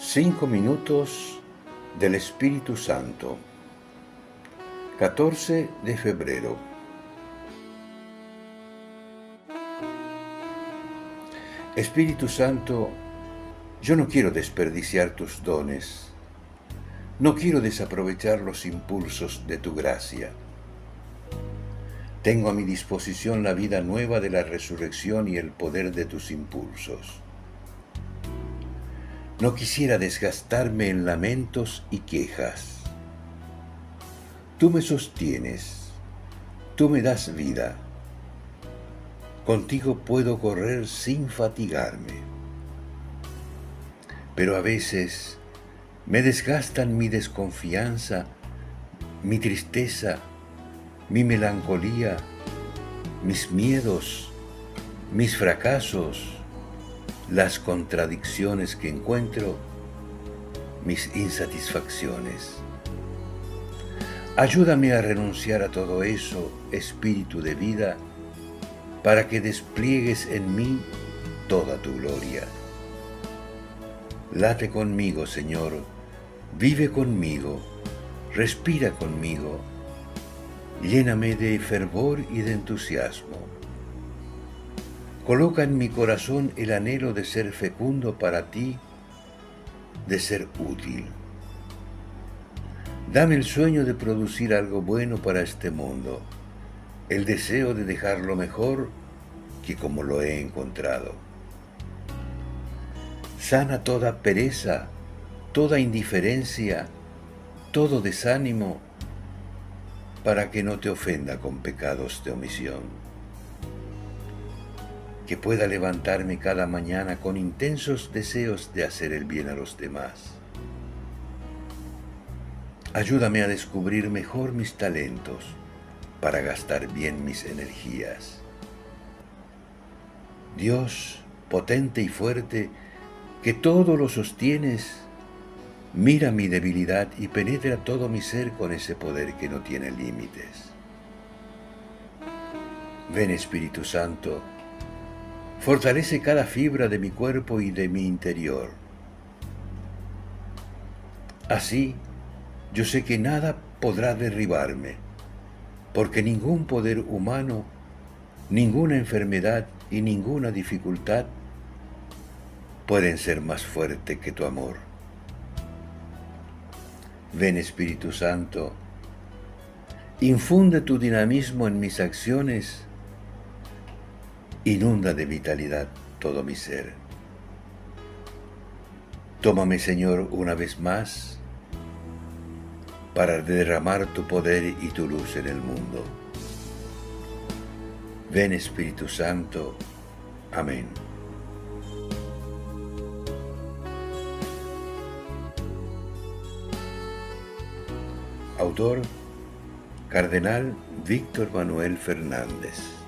5 minutos del Espíritu Santo. 14 de febrero. Espíritu Santo, yo no quiero desperdiciar tus dones. No quiero desaprovechar los impulsos de tu gracia. Tengo a mi disposición la vida nueva de la resurrección y el poder de tus impulsos. No quisiera desgastarme en lamentos y quejas. Tú me sostienes, tú me das vida. Contigo puedo correr sin fatigarme. Pero a veces me desgastan mi desconfianza, mi tristeza, mi melancolía, mis miedos, mis fracasos, las contradicciones que encuentro, mis insatisfacciones. Ayúdame a renunciar a todo eso, Espíritu de vida, para que despliegues en mí toda tu gloria. Late conmigo, Señor, vive conmigo, respira conmigo, lléname de fervor y de entusiasmo. Coloca en mi corazón el anhelo de ser fecundo para ti, de ser útil. Dame el sueño de producir algo bueno para este mundo, el deseo de dejarlo mejor que como lo he encontrado. Sana toda pereza, toda indiferencia, todo desánimo, para que no te ofenda con pecados de omisión. Que pueda levantarme cada mañana con intensos deseos de hacer el bien a los demás. Ayúdame a descubrir mejor mis talentos para gastar bien mis energías. Dios, potente y fuerte, que todo lo sostienes, mira mi debilidad y penetra todo mi ser con ese poder que no tiene límites. Ven, Espíritu Santo, fortalece cada fibra de mi cuerpo y de mi interior. Así, yo sé que nada podrá derribarme, porque ningún poder humano, ninguna enfermedad y ninguna dificultad pueden ser más fuerte que tu amor. Ven, Espíritu Santo, infunde tu dinamismo en mis acciones, inunda de vitalidad todo mi ser. Tómame, Señor, una vez más para derramar tu poder y tu luz en el mundo. Ven, Espíritu Santo. Amén. Autor: Cardenal Víctor Manuel Fernández.